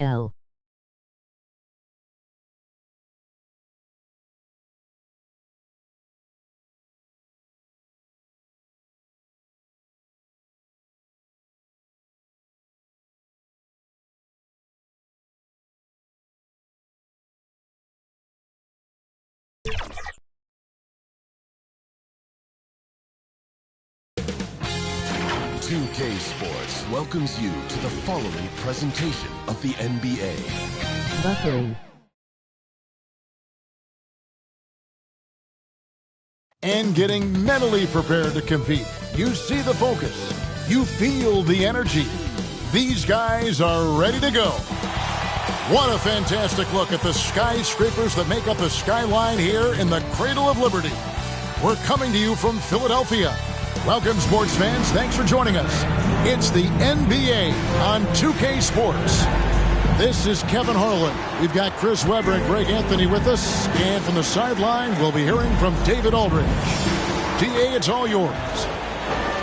L. MyCAREER Sports welcomes you to the following presentation of the NBA. Buffering. And getting mentally prepared to compete. You see the focus. You feel the energy. These guys are ready to go. What a fantastic look at the skyscrapers that make up the skyline here in the Cradle of Liberty. We're coming to you from Philadelphia. Welcome, sports fans. Thanks for joining us. It's the NBA on 2K Sports. This is Kevin Harlan. We've got Chris Webber and Greg Anthony with us. And from the sideline, we'll be hearing from David Aldridge. DA, it's all yours.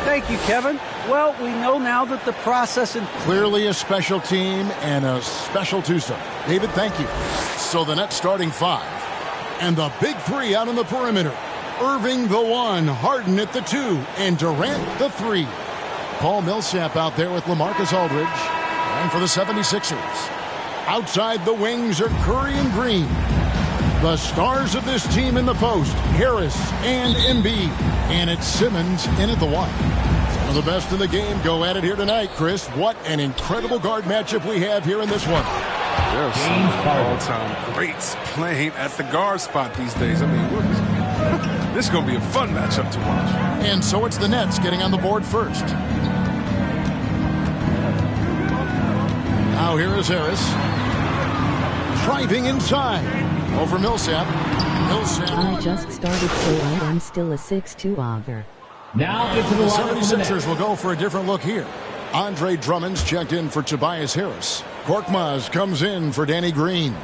Thank you, Kevin. Well, we know now that the process in... Clearly a special team and a special twosome. David, thank you. So the Nets starting five. And the big three out on the perimeter. Irving the one, Harden at the two, and Durant the three. Paul Millsap out there with LaMarcus Aldridge. And for the 76ers. Outside the wings are Curry and Green. The stars of this team in the post, Harris and Embiid. And it's Simmons in at the one. Some of the best in the game go at it here tonight, Chris. What an incredible guard matchup we have here in this one. There's some all-time greats playing at the guard spot these days. I mean, this is going to be a fun matchup to watch. And so it's the Nets getting on the board first. Now here is Harris. Driving inside. Over Millsap. I just started, so I'm still a 6'2" auger. Now into the 76ers will go for a different look here. Andre Drummond's checked in for Tobias Harris. Korkmaz comes in for Danny Green.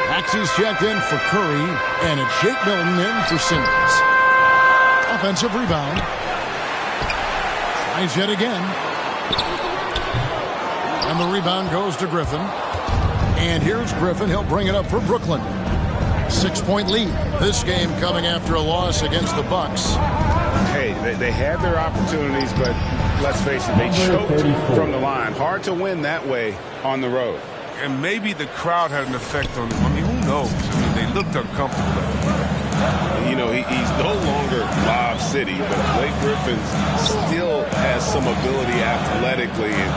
Maxey's checked in for Curry. And it's Jake Milton in for Simmons. Offensive rebound. Tries yet again. And the rebound goes to Griffin. And here's Griffin. He'll bring it up for Brooklyn. 6-point lead. This game coming after a loss against the Bucks. Hey, they had their opportunities, but let's face it, they choked from the line. Hard to win that way on the road. And maybe the crowd had an effect on them. I mean, who knows? I mean, they looked uncomfortable. You know, he's no longer Lob City, but Blake Griffin still has some ability athletically, and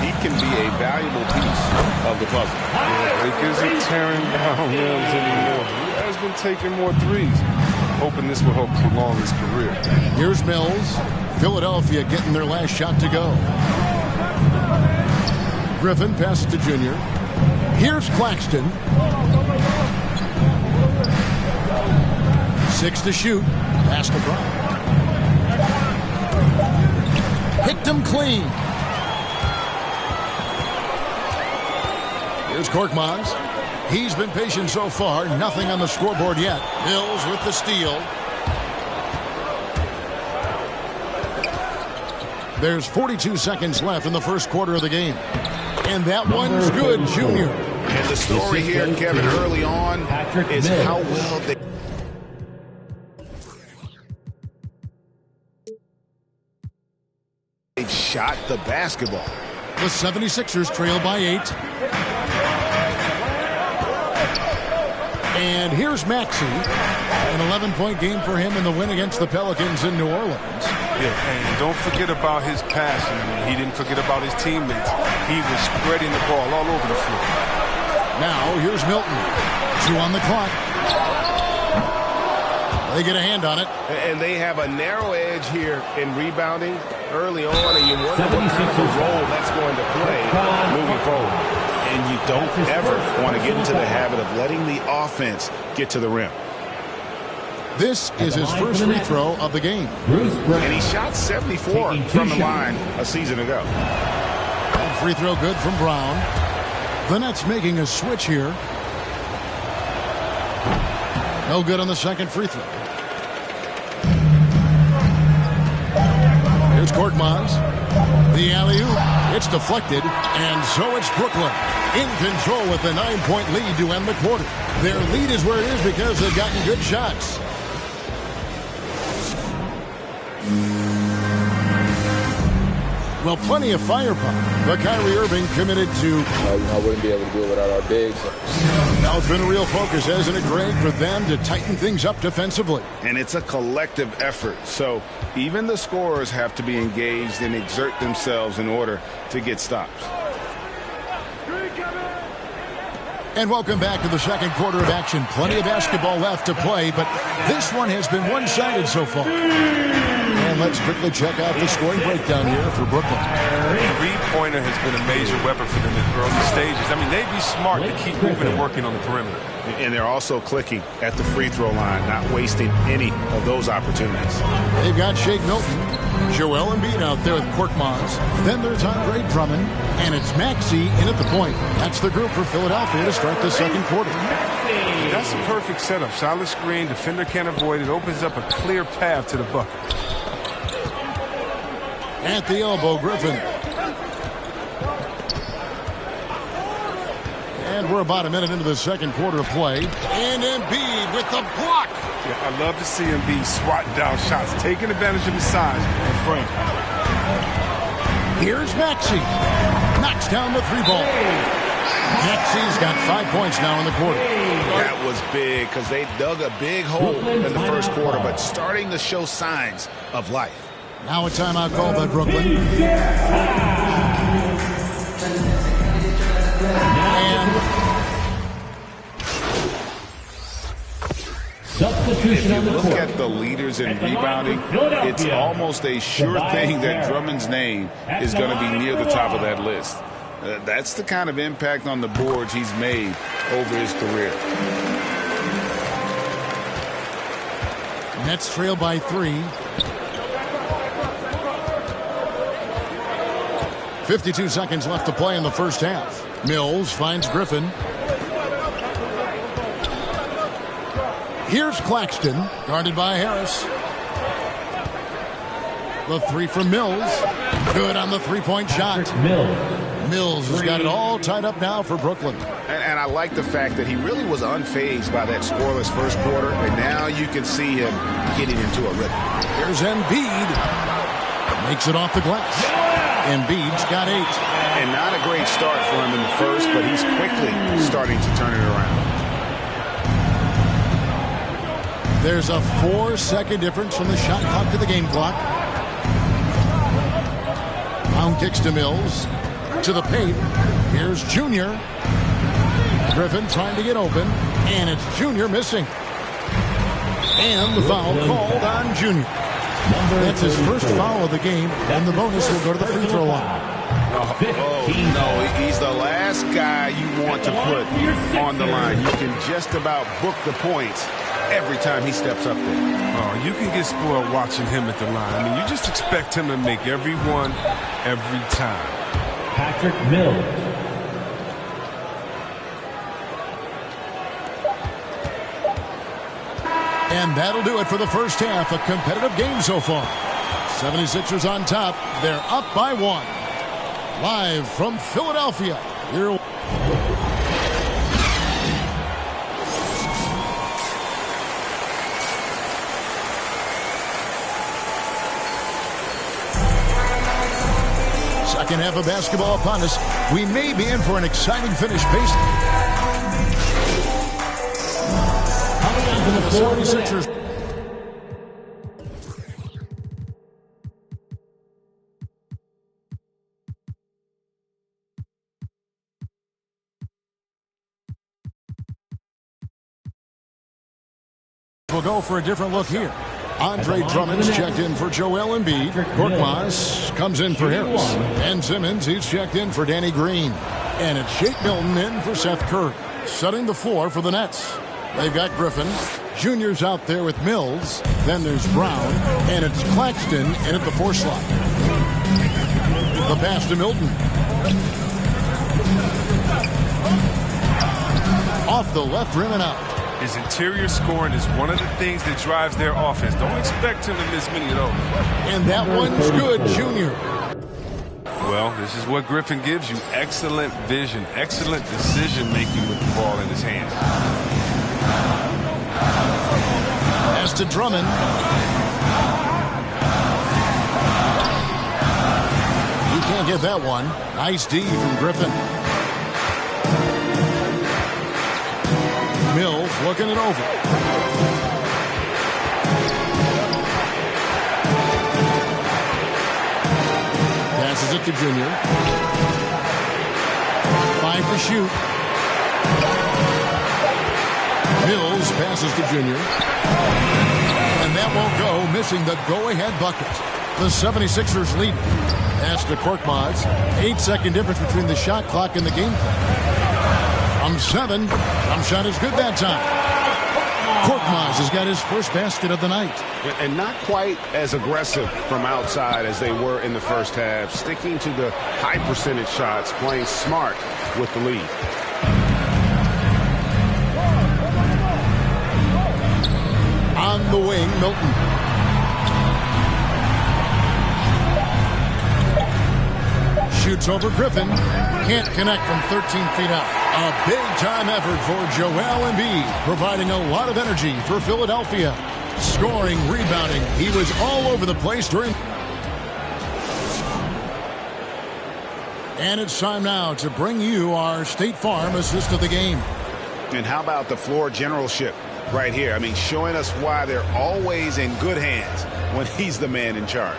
he can be a valuable piece of the puzzle. Yeah, Blake isn't tearing down rims anymore. He has been taking more threes. Hoping this will help prolong his career. Here's Mills. Philadelphia getting their last shot to go. Griffin passes to Junior. Here's Claxton. 6 to shoot. Pass to Brown. Picked him clean. Here's Korkmaz. He's been patient so far. Nothing on the scoreboard yet. Mills with the steal. There's 42 seconds left in the first quarter of the game. And that one's good, Junior. And the story here, Kevin, early on is how well they've shot the basketball. The 76ers trail by 8. And here's Maxey. An 11-point game for him in the win against the Pelicans in New Orleans. Yeah, and don't forget about his passing. I mean, he didn't forget about his teammates. He was spreading the ball all over the floor. Now, here's Milton. 2 on the clock. They get a hand on it. And they have a narrow edge here in rebounding early on, and you wonder what kind of a role that's going to play moving forward. And you don't ever want to get into the habit of letting the offense get to the rim. This is his first free throw of the game. And he shot 74 from the line a season ago. And free throw good from Brown. The Nets making a switch here. No good on the second free throw. Here's Korkmaz. The alley-oop, it's deflected, and so it's Brooklyn in control with a 9-point lead to end the quarter. Their lead is where it is because they've gotten good shots. Well, plenty of firepower, but Kyrie Irving committed to... I wouldn't be able to do it without our bigs. Now it's been a real focus, hasn't it, Greg, for them to tighten things up defensively. And it's a collective effort. So even the scorers have to be engaged and exert themselves in order to get stops. And welcome back to the second quarter of action. Plenty of basketball left to play, but this one has been one-sided so far. And let's quickly check out the scoring breakdown here for Brooklyn. Three-pointer has been a major weapon for them in early stages. I mean, they'd be smart to keep moving and working on the perimeter. And they're also clicking at the free throw line, not wasting any of those opportunities. They've got Shake Milton, Joel Embiid out there with Korkmaz. Then there's Andre Drummond, and it's Maxey in at the point. That's the group for Philadelphia to start the second quarter. That's a perfect setup. Solid screen, defender can't avoid it. Opens up a clear path to the bucket. At the elbow, Griffin. And we're about a minute into the second quarter of play. And Embiid with the block. Yeah, I love to see Embiid swatting down shots, taking advantage of his size and frame. Here's Maxey. Knocks down the three ball. Maxey's got 5 points now in the quarter. That was big because they dug a big hole in the first quarter, but starting to show signs of life. Now a timeout called by Brooklyn. If you look at the leaders in rebounding, it's almost a sure thing that Drummond's name is going to be near the top of that list. That's the kind of impact on the boards he's made over his career. Nets trail by 3. 52 seconds left to play in the first half. Mills finds Griffin. Here's Claxton, guarded by Harris. The three from Mills. Good on the three-point shot. Mills has got it all tied up now for Brooklyn. And I like the fact that he really was unfazed by that scoreless first quarter, and now you can see him getting into a rhythm. Here's Embiid. Makes it off the glass. Embiid's got 8. And not a great start for him in the first, but he's quickly starting to turn it around. There's a 4-second difference from the shot clock to the game clock. Brown kicks to Mills. To the paint. Here's Junior. Griffin trying to get open. And it's Junior missing. And the foul called on Junior. That's his first foul of the game. And the bonus will go to the free throw line. Oh, no, he's the last guy you want to put on the line. You can just about book the points every time he steps up there. Oh, you can get spoiled watching him at the line. I mean, you just expect him to make every one, every time. Patrick Mills. And that'll do it for the first half. A competitive game so far. 76ers on top. They're up by 1. Live from Philadelphia. Here. Second half of basketball upon us. We may be in for an exciting finish based. The 76ers. We'll go for a different look here. Andre Drummond's checked in for Joel Embiid. Korkmaz comes in for Harris. Ben Simmons, he's checked in for Danny Green. And it's Shake Milton in for Seth Curry. Setting the floor for the Nets. They've got Griffin. Junior's out there with Mills. Then there's Brown. And it's Claxton in at the 4 slot. The pass to Milton. Off the left rim and out. His interior scoring is one of the things that drives their offense. Don't expect him to miss many of those. And that one's good, Junior. Well, this is what Griffin gives you. Excellent vision, excellent decision-making with the ball in his hands. Pass to Drummond. He can't get that one. Nice D from Griffin. Mills looking it over. Passes it to Junior. 5 to shoot. Mills passes to Junior. And that won't go, missing the go-ahead bucket. The 76ers lead. Pass to Korkmaz. 8-second difference between the shot clock and the game clock. From 7, jump shot is good that time. Korkmaz has got his first basket of the night. And not quite as aggressive from outside as they were in the first half. Sticking to the high percentage shots, playing smart with the lead. On the wing, Milton. Shoots over Griffin. Can't connect from 13 feet out. A big-time effort for Joel Embiid, providing a lot of energy for Philadelphia. Scoring, rebounding. He was all over the place during... And it's time now to bring you our State Farm assist of the game. And how about the floor generalship right here? I mean, showing us why they're always in good hands when he's the man in charge.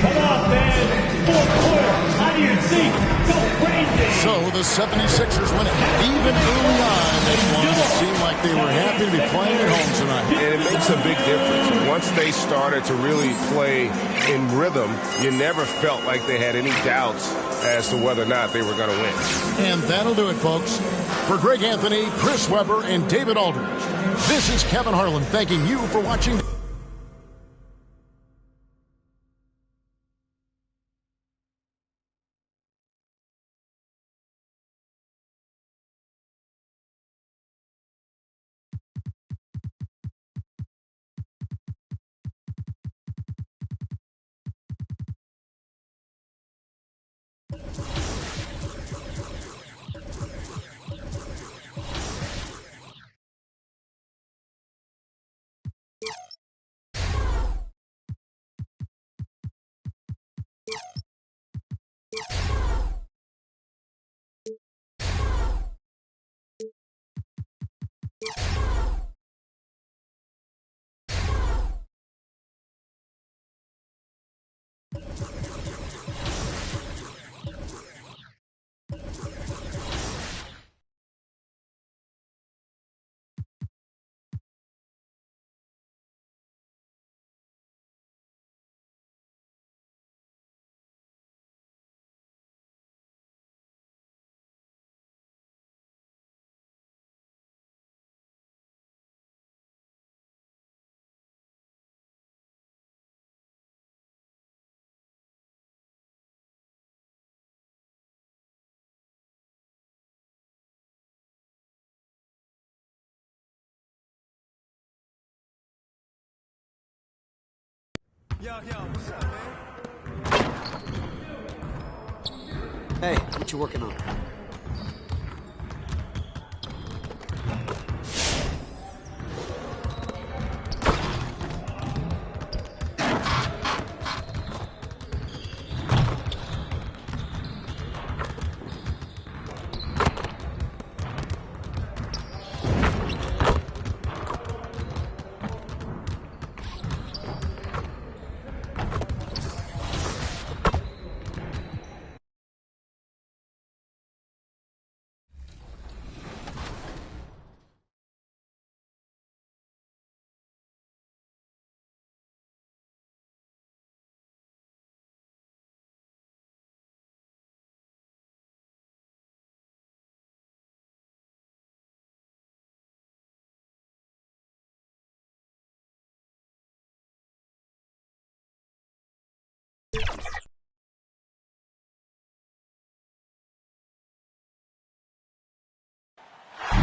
Come on, man. Fourth quarter. Out of your seat. Go crazy. So the 76ers win it. Even early on, they wanted to seem like they were happy to be playing at home tonight. And it makes a big difference. Once they started to really play in rhythm, you never felt like they had any doubts as to whether or not they were going to win. And that'll do it, folks. For Greg Anthony, Chris Webber, and David Aldridge, this is Kevin Harlan thanking you for watching. Yo, what's up, man? Hey, what you working on?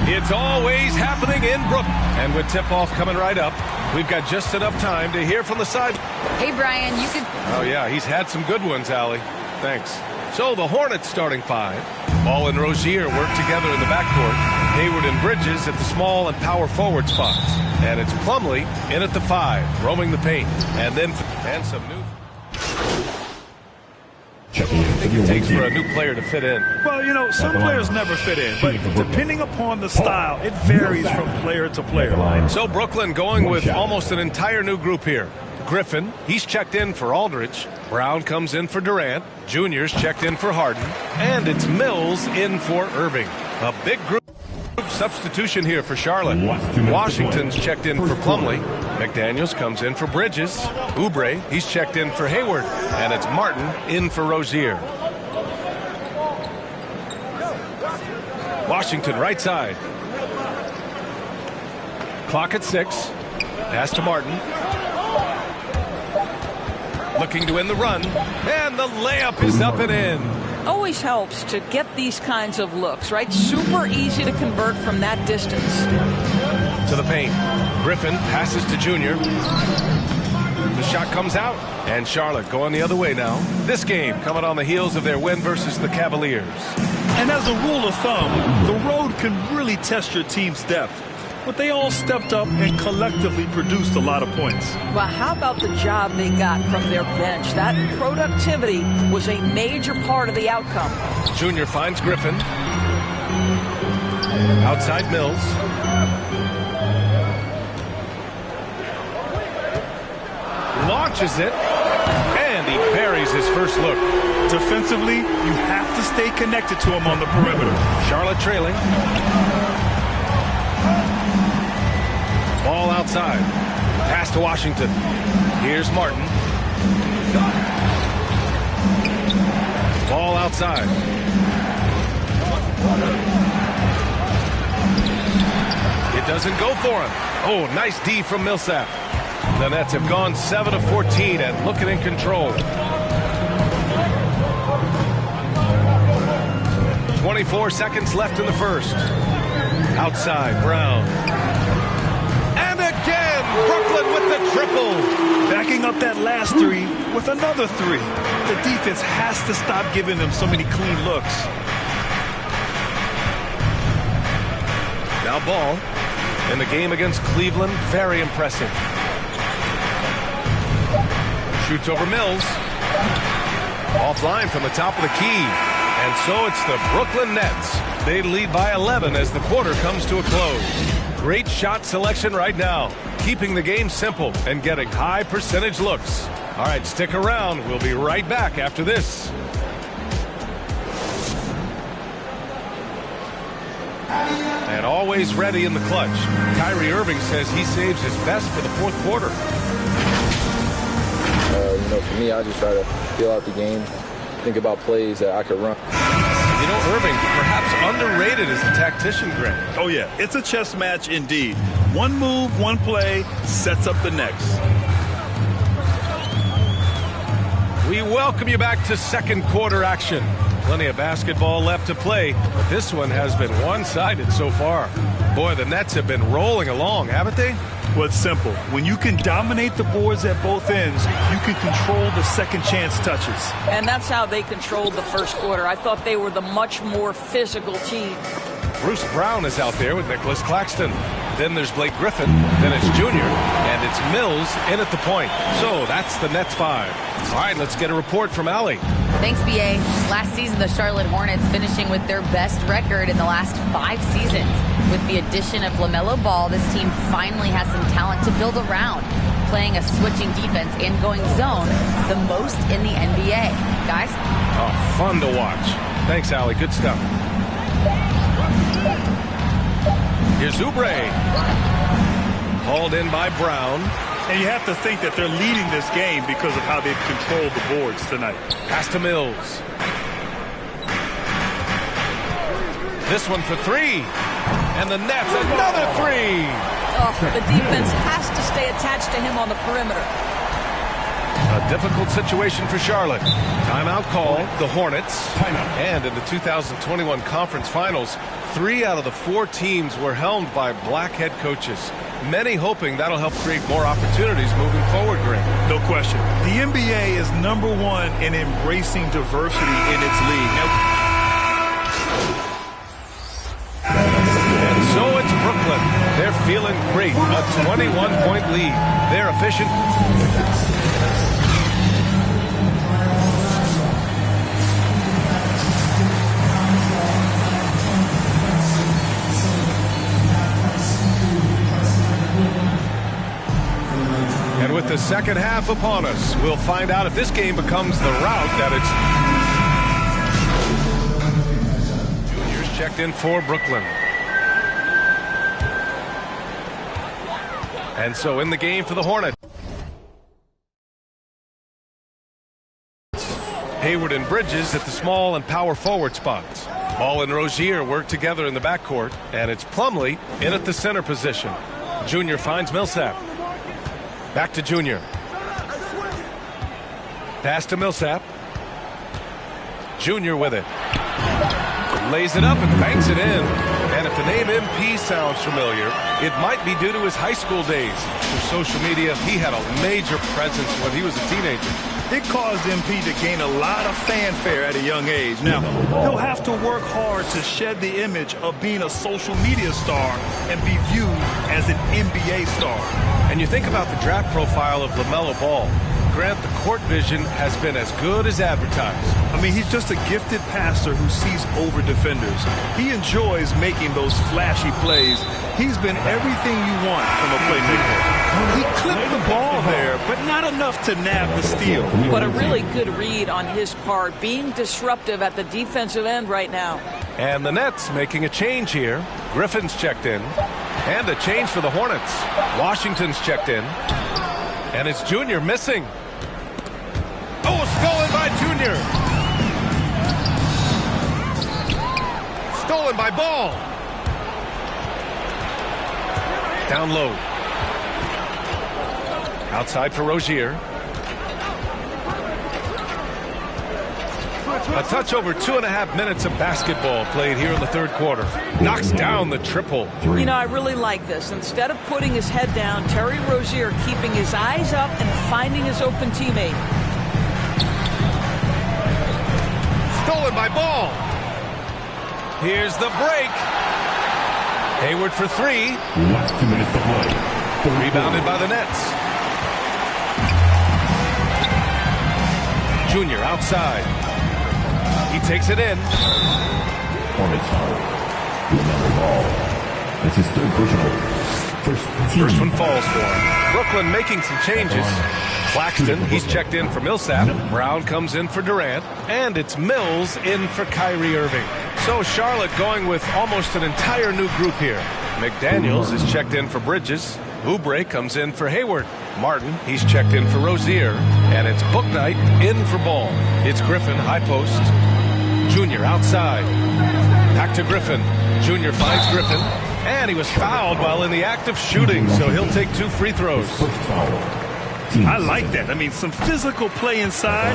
It's always happening in Brooklyn. And with tip-off coming right up, we've got just enough time to hear from the side. Hey, Brian, you could... Oh, yeah, he's had some good ones, Allie. thanks. So the Hornets starting 5. Ball and Rozier work together in the backcourt. Hayward and Bridges at the small and power forward spots. And it's Plumlee in at the 5, roaming the paint. And some new... It takes for a new player to fit in. Well, you know, some players never fit in, but depending upon the style, it varies from player to player. So Brooklyn going with almost an entire new group here. Griffin, he's checked in for Aldridge. Brown comes in for Durant. Junior's checked in for Harden. And it's Mills in for Irving. A big group substitution here for Charlotte. Washington's checked in for Plumlee. McDaniels comes in for Bridges. Oubre, he's checked in for Hayward. And it's Martin in for Rozier. Washington right side. Clock at 6. Pass to Martin. Looking to win the run. And the layup is up and in. Always helps to get these kinds of looks, right? Super easy to convert from that distance. To the paint. Griffin passes to Junior. The shot comes out. And Charlotte going the other way now. This game coming on the heels of their win versus the Cavaliers. And as a rule of thumb, the road can really test your team's depth. But they all stepped up and collectively produced a lot of points. Well, how about the job they got from their bench? That productivity was a major part of the outcome. Junior finds Griffin. Outside Mills. Launches it. And he buries his first look. Defensively, you have to stay connected to him on the perimeter. Charlotte trailing. Ball outside. Pass to Washington. Here's Martin. Ball outside. It doesn't go for him. Oh, nice D from Millsap. The Nets have gone 7 of 14 and looking in control. 24 seconds left in the first. Outside, Brown. And again, Brooklyn with the triple. Backing up that last three with another three. The defense has to stop giving them so many clean looks. Now Ball in the game against Cleveland, very impressive. Shoots over Mills. Offline from the top of the key. And so it's the Brooklyn Nets. They lead by 11 as the quarter comes to a close. Great shot selection right now. Keeping the game simple and getting high percentage looks. All right, stick around. We'll be right back after this. And always ready in the clutch. Kyrie Irving says he saves his best for the fourth quarter. For me, I just try to feel out the game, think about plays that I could run. You know, Irving, perhaps underrated as a tactician, Greg. Oh, yeah. It's a chess match indeed. One move, one play sets up the next. We welcome you back to second quarter action. Plenty of basketball left to play, but this one has been one-sided so far. Boy, the Nets have been rolling along, haven't they? Well, it's simple. When you can dominate the boards at both ends, you can control the second chance touches. And that's how they controlled the first quarter. I thought they were the much more physical team. Bruce Brown is out there with Nicholas Claxton. Then there's Blake Griffin. Then it's Junior. And it's Mills in at the point. So that's the Nets 5. All right, let's get a report from Allie. Thanks, B.A. Last season, the Charlotte Hornets finishing with their best record in the last 5 seasons. With the addition of LaMelo Ball, this team finally has some talent to build around, playing a switching defense and going zone the most in the NBA. Guys? Oh, fun to watch. Thanks, Allie. Good stuff. Here's Oubre. Hauled in by Brown. And you have to think that they're leading this game because of how they've controlled the boards tonight. Pass to Mills. This one for 3. And the Nets, another 3. Oh, the defense has to stay attached to him on the perimeter. A difficult situation for Charlotte. Timeout call, the Hornets. And in the 2021 conference finals, 3 out of the 4 teams were helmed by black head coaches. Many hoping that'll help create more opportunities moving forward, Greg. No question. The NBA is #1 in embracing diversity in its league. And so it's Brooklyn. They're feeling great. A 21-point lead. They're efficient. And with the second half upon us, we'll find out if this game becomes the route that it's... Juniors checked in for Brooklyn. And so in the game for the Hornets, Hayward and Bridges at the small and power forward spots. Ball and Rozier work together in the backcourt, and it's Plumlee in at the center position. Junior finds Millsap. Back to Junior. Pass to Millsap. Junior with it. Lays it up and banks it in. And if the name MP sounds familiar, it might be due to his high school days. Through social media, he had a major presence when he was a teenager. It caused MP to gain a lot of fanfare at a young age. Now, he'll have to work hard to shed the image of being a social media star and be viewed as an NBA star. And you think about the draft profile of LaMelo Ball. Grant, the court vision has been as good as advertised. I mean, he's just a gifted passer who sees over defenders. He enjoys making those flashy plays. He's been everything you want from a playmaker. He clipped the ball there, but not enough to nab the steal. But a really good read on his part, being disruptive at the defensive end right now. And the Nets making a change here. Griffin's checked in. And a change for the Hornets. Washington's checked in. And it's Junior missing. Oh, stolen by Junior. Stolen by Ball. Down low. Outside for Rozier. A touch over 2.5 minutes of basketball played here in the third quarter. Knocks down the triple. You know, I really like this. Instead of putting his head down, Terry Rozier keeping his eyes up and finding his open teammate. Stolen by Ball. Here's the break. Hayward for 3. Last 2 minutes to play. Rebounded by the Nets. Junior outside. He takes it in. Hornets foul. LaMelo Ball. That's his third personal. First one falls for him. Brooklyn making some changes. Claxton, he's checked in for Millsap. Brown comes in for Durant. And it's Mills in for Kyrie Irving. So Charlotte going with almost an entire new group here. McDaniels is checked in for Bridges. Oubre comes in for Hayward. Martin, he's checked in for Rozier. And it's Bouknight in for Ball. It's Griffin, high post. Junior outside. Back to Griffin. Junior finds Griffin. And he was fouled while in the act of shooting, so he'll take 2 free throws. I like that. I mean, some physical play inside.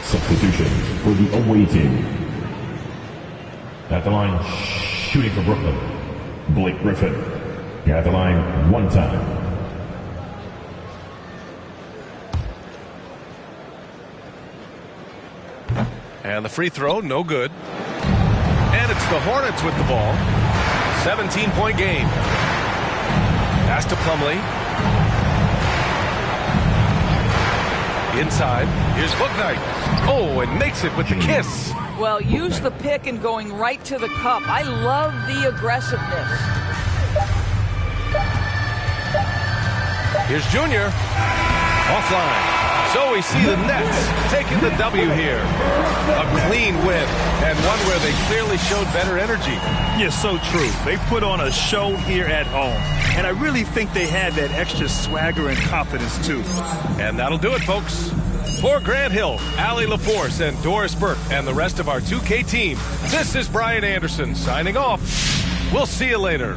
Substitutions for the away team. At the line, shooting for Brooklyn, Blake Griffin. At the line, 1 time. And the free throw, no good. And it's the Hornets with the ball. 17-point game. Pass to Plumlee. Inside. Here's Bouknight. Oh, and makes it with the kiss. Well, use the pick and going right to the cup. I love the aggressiveness. Here's Junior. Offline. So we see the Nets taking the W here. A clean win, and one where they clearly showed better energy. Yeah, so true. They put on a show here at home, and I really think they had that extra swagger and confidence, too. And that'll do it, folks. For Grant Hill, Allie LaForce, and Doris Burke, and the rest of our 2K team, this is Brian Anderson signing off. We'll see you later.